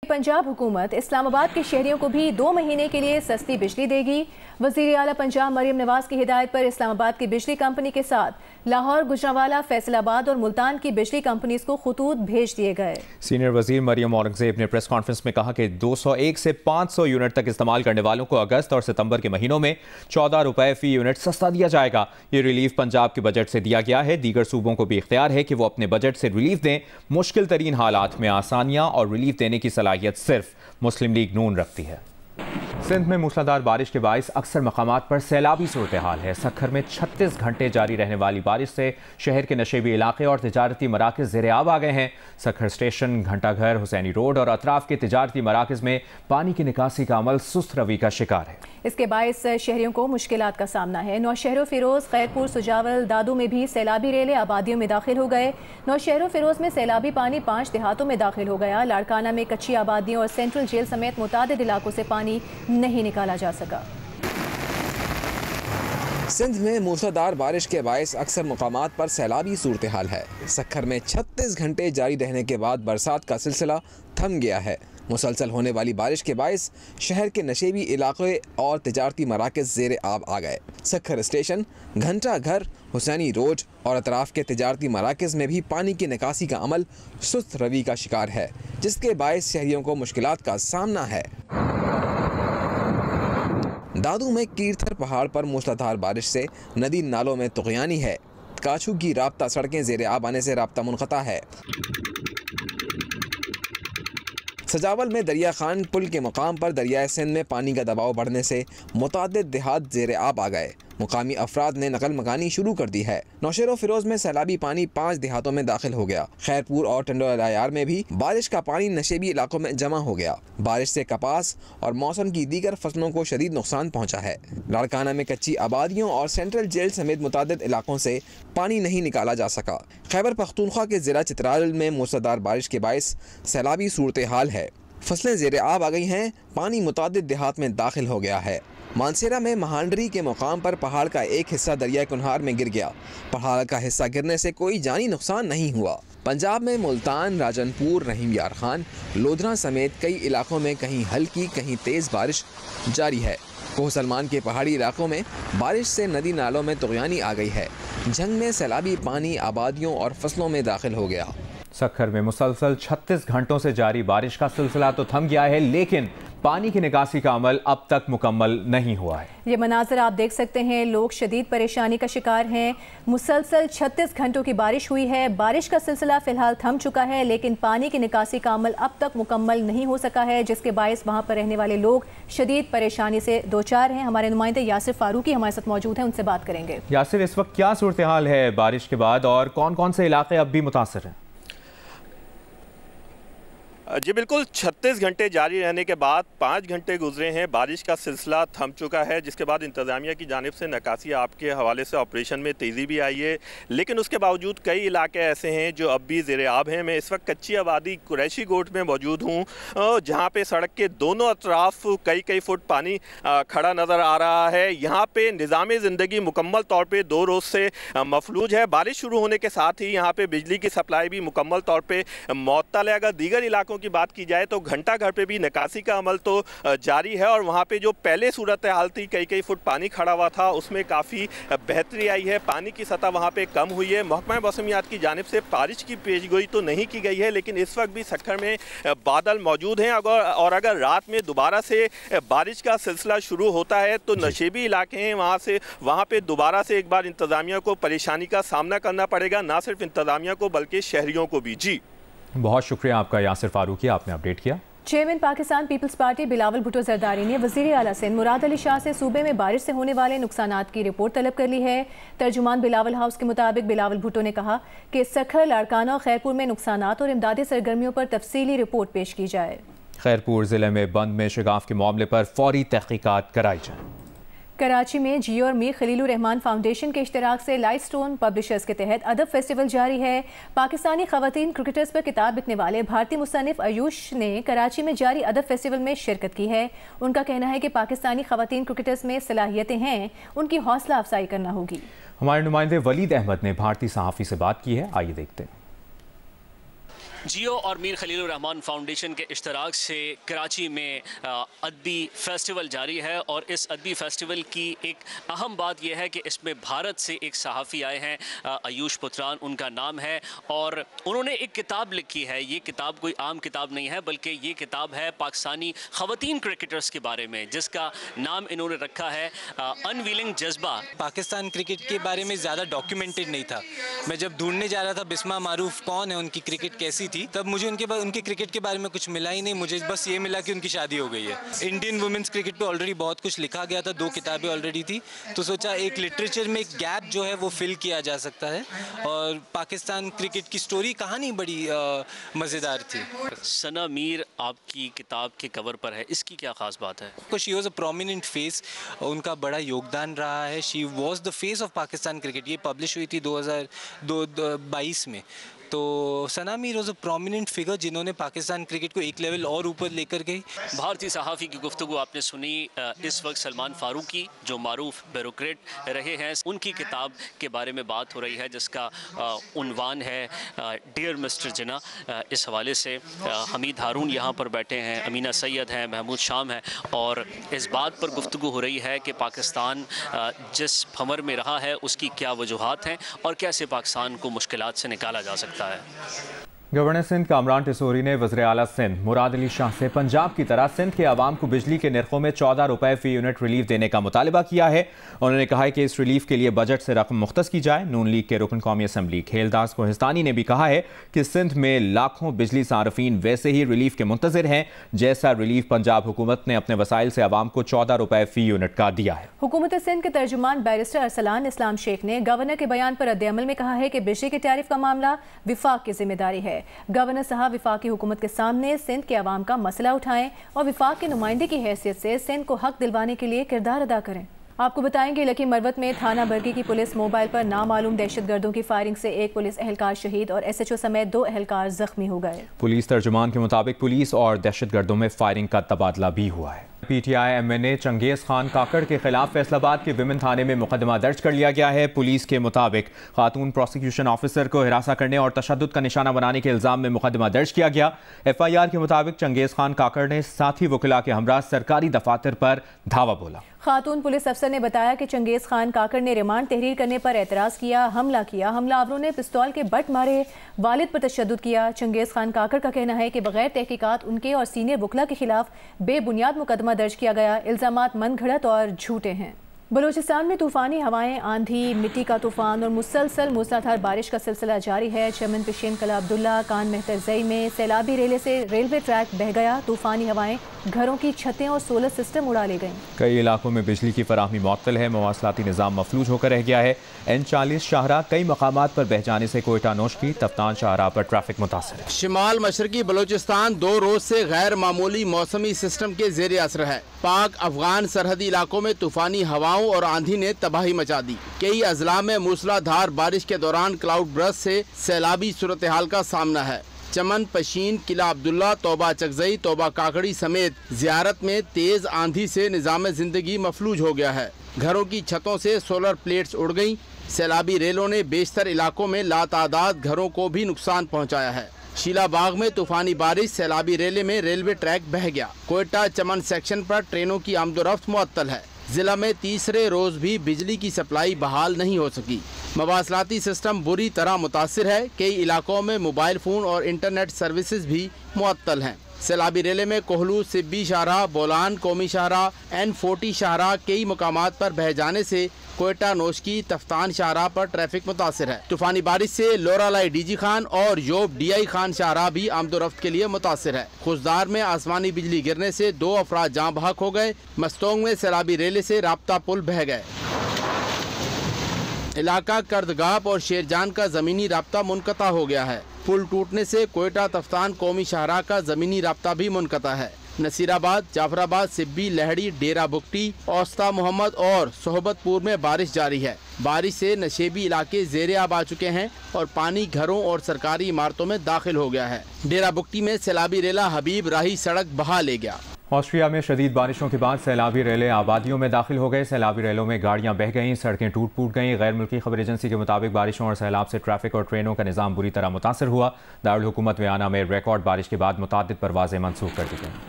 पंजाब हुकूमत इस्लामाबाद के शहरियों को भी 2 महीने के लिए सस्ती बिजली देगी। वज़ीर आला पंजाब मरियम नवाज की हिदायत पर इस्लामाबाद की बिजली कंपनी के साथ लाहौर, गुजरांवाला, फैसलाबाद और मुल्तान की बिजली कंपनीज को खतूत भेज दिए गए। सीनियर वजीर मरियम औरंगजेब ने प्रेस कॉन्फ्रेंस में कहा कि 201 से 500 यूनिट तक इस्तेमाल करने वालों को अगस्त और सितंबर के महीनों में 14 रुपए फी यूनिट सस्ता दिया जाएगा। ये रिलीफ पंजाब के बजट से दिया गया है। दीगर सूबों को भी इख्तियार है कि वो अपने बजट से रिलीफ दें। मुश्किल तरीन हालात में आसानियां और रिलीफ देने की सलाहियत सिर्फ मुस्लिम लीग नून रखती है। सिंध में मूसलाधार बारिश के बायस अक्सर मकामात पर सैलाबी सूरत हाल है। सखर में 36 घंटे जारी रहने वाली बारिश से शहर के नशेबी इलाके और तिजारती मराकज़ ज़ेर-ए-आब आ गए हैं। सखर स्टेशन, घंटाघर, हुसैनी रोड और अतराफ के तिजारती मराकज़ में पानी की निकासी का अमल सुस्त रवी का शिकार है। इसके बायस शहरियों को मुश्किलात का सामना है। नौशहर फिरोज, खैरपुर, सुजावल, दादू में भी सैलाबी रेले आबादियों में दाखिल हो गए। नौशहर फिरोज में सैलाबी पानी 5 देहातों में दाखिल हो गया। लाड़काना में कच्ची आबादियों और सेंट्रल जेल समेत मुतादिद इलाकों से पानी नहीं निकाला जा सका। सिंध में मूसलाधार बारिश के बायस अक्सर मुकामात पर सैलाबी सूरत हाल है। सखर में 36 घंटे जारी रहने के बाद बरसात का सिलसिला थम गया है। मुसलसल होने वाली बारिश के बायस शहर के नशेबी इलाके और तिजारती मराकज़ ज़ेर-ए-आब आ गए। सखर स्टेशन, घंटाघर, हुसैनी रोड और अतराफ के तिजारती मराकज़ में भी पानी की निकासी का अमल सुस्त रवी का शिकार है, जिसके बायस शहरियों को मुश्किलात का सामना है। दादू में कीरथर पहाड़ पर मूसलाधार बारिश से नदी नालों में तुग़यानी है। काछू की राब्ता सड़कें ज़ेर-ए-आब आने से राब्ता मुनक़ता है। सजावल में दरिया खान पुल के मुकाम पर दरियाए सिंध में पानी का दबाव बढ़ने से मुतादिद देहात ज़ेर-ए-आब आ गए। मुकामी अफराद ने नकल मकानी शुरू कर दी है। नौशहर फिरोज में सैलाबी पानी 5 देहातों में दाखिल हो गया। खैरपुर और टंडोलायार में भी बारिश का पानी नशेबी इलाकों में जमा हो गया। बारिश से कपास और मौसम की दीगर फसलों को शदीद नुकसान पहुँचा है। लाड़काना में कच्ची आबादियों और सेंट्रल जेल समेत मुतादिद इलाकों से पानी नहीं निकाला जा सका। खैबर पख्तूनख्वा के ज़िला चित्राल में मूसलाधार बारिश के बायस सैलाबी सूरत हाल है। फसलें ज़ेर-ए-आब आ गई हैं। पानी मुतादिद देहात में दाखिल हो गया है। मानसेरा में महांडरी के मुकाम पर पहाड़ का एक हिस्सा दरिया कुन्हार में गिर गया। पहाड़ का हिस्सा गिरने से कोई जानी नुकसान नहीं हुआ। पंजाब में मुल्तान, राजनपुर, रहीम यार खान, लोधरा समेत कई इलाकों में कहीं हल्की कहीं तेज़ बारिश जारी है। कोह सलमान के पहाड़ी इलाकों में बारिश से नदी नालों में तुग़यानी आ गई है। जंग में सैलाबी पानी आबादियों और फसलों में दाखिल हो गया। सखर में मुसलसल 36 घंटों से जारी बारिश का सिलसिला तो थम गया है, लेकिन पानी की निकासी का अमल अब तक मुकम्मल नहीं हुआ है। ये मनाजर आप देख सकते हैं। लोग शदीद परेशानी का शिकार हैं। मुसलसल 36 घंटों की बारिश हुई है। बारिश का सिलसिला फिलहाल थम चुका है, लेकिन पानी की निकासी का अमल अब तक मुकम्मल नहीं हो सका है, जिसके बायस वहाँ पर रहने वाले लोग शदीद परेशानी से दो चार हैं। हमारे नुमाइंदे यासिर फारूकी हमारे साथ मौजूद हैं, उनसे बात करेंगे। यासिर, इस वक्त क्या सूरत हाल है बारिश के बाद और कौन कौन से इलाके अब भी मुतासर हैं? जी बिल्कुल, 36 घंटे जारी रहने के बाद 5 घंटे गुजरे हैं। बारिश का सिलसिला थम चुका है, जिसके बाद इंतज़ामिया की जानिब से नकासी आपके हवाले से ऑपरेशन में तेज़ी भी आई है, लेकिन उसके बावजूद कई इलाके ऐसे हैं जो अब भी ज़ेर-ए-आब हैं। मैं इस वक्त कच्ची आबादी कुरैशी गोट में मौजूद हूँ, जहाँ पे सड़क के दोनों अतराफ कई फुट पानी खड़ा नज़र आ रहा है। यहाँ पे निज़ाम ज़िंदगी मुकम्मल तौर पर 2 रोज़ से मफलूज है। बारिश शुरू होने के साथ ही यहाँ पर बिजली की सप्लाई भी मुकम्मल तौर पर मुअत्तल है। अगर दीगर इलाकों की बात की जाए तो घंटाघर पे भी निकासी का अमल तो जारी है, और वहाँ पे जो पहले सूरत हाल थी, कई फुट पानी खड़ा हुआ था, उसमें काफ़ी बेहतरी आई है। पानी की सतह वहाँ पे कम हुई है। महकमा मौसमियात की जानिब से बारिश की पेशगोई तो नहीं की गई है, लेकिन इस वक्त भी सखर में बादल मौजूद हैं। अगर रात में दोबारा से बारिश का सिलसिला शुरू होता है तो नशेबी इलाके हैं, वहाँ पे दोबारा से एक बार इंतज़ामिया को परेशानी का सामना करना पड़ेगा, ना सिर्फ इंतज़ामिया को बल्कि शहरियों को भी। जी बहुत शुक्रिया आपका यासिर फारूकी, आपने अपडेट किया। चेयरमैन पाकिस्तान पीपल्स पार्टी बिलावल भुट्टो जरदारी ने वज़ीर आला सिंध मुराद अली शाह से सूबे में बारिश से होने वाले नुकसानात की रिपोर्ट तलब कर ली है। तर्जुमान बिलावल हाउस के मुताबिक बिलावल भुट्टो ने कहा कि सखर, लाड़काना और खैरपुर में नुकसानात और इमदादी सरगर्मियों पर तफसीली रिपोर्ट पेश की जाए। खैरपुर जिले में बंद में शिगाफ के मामले पर फौरी तहकीकात कराई जाए। कराची में जियो और मीर खलीलुर रहमान फाउंडेशन के इश्तराक से लाइट स्टोन पब्लिशर्स के तहत अदब फेस्टिवल जारी है। पाकिस्तानी खवातीन क्रिकेटर्स पर किताब लिखने वाले भारतीय मुसन्निफ आयुष ने कराची में जारी अदब फेस्टिवल में शिरकत की है। उनका कहना है कि पाकिस्तानी खवातीन क्रिकेटर्स में सलाहियतें हैं, उनकी हौसला अफजाई करना होगी। हमारे नुमाइंदे वलीद अहमद ने भारतीय सहाफ़ी से बात की है, आइए देखते हैं। जियो और मीर खलीलुर रहमान फाउंडेशन के इश्तराक से कराची में अदबी फेस्टिवल जारी है और इस अदबी फेस्टिवल की एक अहम बात यह है कि इसमें भारत से एक सहाफ़ी आए हैं, आयुष पुत्रान उनका नाम है, और उन्होंने एक किताब लिखी है। ये किताब कोई आम किताब नहीं है, बल्कि ये किताब है पाकिस्तानी ख़वातीन क्रिकेटर्स के बारे में, जिसका नाम इन्होंने रखा है अनवीलिंग जज्बा। पाकिस्तान क्रिकेट के बारे में ज़्यादा डॉक्यूमेंटेड नहीं था। मैं जब ढूंढने जा रहा था बिस्मा मारूफ कौन है, उनकी क्रिकेट कैसी थी, तब मुझे उनके क्रिकेट के बारे में कुछ मिला ही नहीं। मुझे बस ये मिला कि उनकी शादी हो गई है। इंडियन वुमेन्स क्रिकेट पे ऑलरेडी बहुत कुछ लिखा गया था, 2 किताबें ऑलरेडी थी, तो सोचा एक लिटरेचर में एक गैप जो है वो फिल किया जा सकता है। और पाकिस्तान क्रिकेट की स्टोरी कहानी बड़ी मज़ेदार थी। सना मीर आपकी किताब के कवर पर है, इसकी क्या ख़ास बात है? She was a prominent face, उनका बड़ा योगदान रहा है। She was the face of Pakistan cricket. ये पब्लिश हुई थी 2022 में। तो Sana Mir was a prominent figure जिन्होंने पाकिस्तान क्रिकेट को एक लेवल और ऊपर लेकर गई। भारतीय सहाफ़ी की गुफ्तगू आपने सुनी। इस वक्त सलमान फारूकी जो मारूफ ब्यूरोक्रेट रहे हैं, उनकी किताब के बारे में बात हो रही है, जिसका उन्वान है डियर मिस्टर जिना। इस हवाले से हमीद हारून यहाँ पर बैठे हैं, अमीना सैयद हैं, महमूद शाम हैं, और इस बात पर गुफ्तगू हो रही है कि पाकिस्तान जिस भंवर में रहा है उसकी क्या वजूहात हैं और कैसे पाकिस्तान को मुश्किलात से निकाला जा सकता है। गवर्नर सिंध कामरान टिसोरी ने वज़ीर आला सिंध मुराद अली शाह से पंजाब की तरह सिंध के आवाम को बिजली के निर्खों में 14 रुपए फी यूनिट रिलीफ देने का मुतालबा किया है। उन्होंने कहा है कि इस रिलीफ के लिए बजट से रकम मुख्तस की जाए। नून लीग के रुकन कौमी असम्बली खेलदास कोहिस्तानी ने भी कहा है कि सिंध में लाखों बिजली सारफीन वैसे ही रिलीफ के मुंतज़िर हैं जैसा रिलीफ पंजाब हुकूमत ने अपने वसाइल से आवाम को 14 रुपए फी यूनिट का दिया है। हुकूमत सिंध के तर्जुमान बैरिस्टर अरसलान इस्लाम शेख ने गवर्नर के बयान पर रद्द-ए-अमल में कहा है कि बिजली के टैरिफ का मामला विफाक की जिम्मेदारी है। गवर्नर साहब विफाकी हुकूमत के सामने सिंध के अवाम का मसला उठाएं और विफाक के नुमाइंदे की हैसियत से सिंध को हक दिलवाने के लिए किरदार अदा करें। आपको बताएंगे लकी मरवत में थाना बरगी की पुलिस मोबाइल पर नामालूम दहशतगर्दों की फायरिंग से एक पुलिस एहलकार शहीद और SHO समेत 2 एहलकार जख्मी हो गए। पुलिस तर्जुमान के मुताबिक पुलिस और दहशतगर्दों में फायरिंग का तबादला भी हुआ है। PTI MNA चंगेज खान काकड़ के खिलाफ फैसलाबाद के विमेन थाने में मुकदमा दर्ज कर लिया गया है। पुलिस के मुताबिक खातून प्रोसिक्यूशन ऑफिसर को हिरासा करने और तशद्दुद का निशाना बनाने के इल्जाम में मुकदमा दर्ज किया गया। FIR के मुताबिक चंगेज खान काकड़ ने साथी वकिला के हमरा सरकारी दफातर पर धावा बोला। खातून पुलिस अफसर ने बताया कि चंगेज खान काकड़ ने रिमांड तहरीर करने पर एतराज़ किया, हमला किया। हमलावरों ने पिस्तौल के बट मारे, वालिद पर तशद्दुद किया। चंगेज खान काकड़ का कहना है कि बगैर तहकीकात उनके और सीनियर वकिला के खिलाफ बेबुनियाद मुकदमा दर्ज किया गया। इल्जामात मनगढ़ंत और झूठे हैं। बलूचिस्तान में तूफ़ानी हवाएं, आंधी, मिट्टी का तूफान और मुसलसल मूसलाधार बारिश का सिलसिला जारी है। चमन, पिशीन, कला अब्दुल्ला, कान मेहतरजई में सैलाबी रेले से रेलवे ट्रैक बह गया। तूफ़ानी हवाएं घरों की छतें और सोलर सिस्टम उड़ा ले गईं। कई इलाकों में बिजली की फराहमी मुअत्तल है। मवासलाती निज़ाम मफलूज होकर रह गया है। N40 शाहराह कई मकामात पर बह जाने से कोयटा नोशकी तफ्तान शाहराह पर ट्रैफिक मुतासर है। शिमाल मशरकी बलूचिस्तान 2 रोज से गैर मामूली मौसमी सिस्टम के जेर असर है। पाक अफगान सरहदी इलाकों में तूफानी हवाओं और आंधी ने तबाही मचा दी। कई अजला में मूसलाधार बारिश के दौरान क्लाउड बर्स्ट से सैलाबी सूरत हाल का सामना है। चमन, पशीन, किला अब्दुल्ला, तौबा चकजई, तौबा काकड़ी समेत ज़ियारत में तेज आंधी से निज़ाम ज़िंदगी मफलूज हो गया है। घरों की छतों से सोलर प्लेट्स उड़ गईं। सैलाबी रेलों ने बेशतर इलाकों में लातादाद घरों को भी नुकसान पहुंचाया है। शीलाबाग में तूफानी बारिश, सैलाबी रेले में रेलवे ट्रैक बह गया। कोयटा चमन सेक्शन पर ट्रेनों की आमदोरफ्त मुअत्तल है। जिला में तीसरे रोज भी बिजली की सप्लाई बहाल नहीं हो सकी। मवासलाती सिस्टम बुरी तरह मुतासिर है। कई इलाकों में मोबाइल फ़ोन और इंटरनेट सर्विसेज भी मुअत्तल हैं। सैलाबी रेले में कोहलू, सिब्बी शाहराह, बोलान कौमी शाहराह, N40 शाहराह कई मकामात पर बह जाने से कोयटा नोशकी तफ्तान शाहराह पर ट्रैफिक मुतासिर है। तूफानी बारिश से लोरालाई DG खान और योब DI खान शाहराह भी आमदोरफ्त के लिए मुतासिर है। खुशदार में आसमानी बिजली गिरने से 2 अफराद जाँ बहक हो गए। मस्तोंग में सैलाबी रेले से राब्ता पुल बह गए। इलाका कर्दगाप और शेरजान का ज़मीनी राब्ता मुनक़ता हो गया है। पुल टूटने से कोयटा तफ्तान कौमी शाहराह का ज़मीनी राब्ता भी मुनक़ता है। नसीराबाद, जाफराबाद, सिब्बी, लहड़ी, डेरा बुगटी, औस्ता मोहम्मद और सोहबतपुर में बारिश जारी है। बारिश से नशेबी इलाके ज़ेरे आब आ चुके हैं और पानी घरों और सरकारी इमारतों में दाखिल हो गया है। डेरा बुगटी में सैलाबी रेला हबीब राही सड़क बहा ले गया। ऑस्ट्रिया में शदीद बारिशों के बाद सैलाबी रेलें आबादियों में दाखिल हो गए। सैलाबी रेलों में गाड़ियां बह गईं, सड़कें टूट गईं। गैर मुल्की खबर एजेंसी के मुताबिक बारिशों और सैलाब से ट्रैफिक और ट्रेनों का निज़ाम बुरी तरह मुतासर हुआ। दारुल हुकूमत वियना में रिकॉर्ड बारिश के बाद मुतादिद परवाज़ें मनसूख कर दी गईं।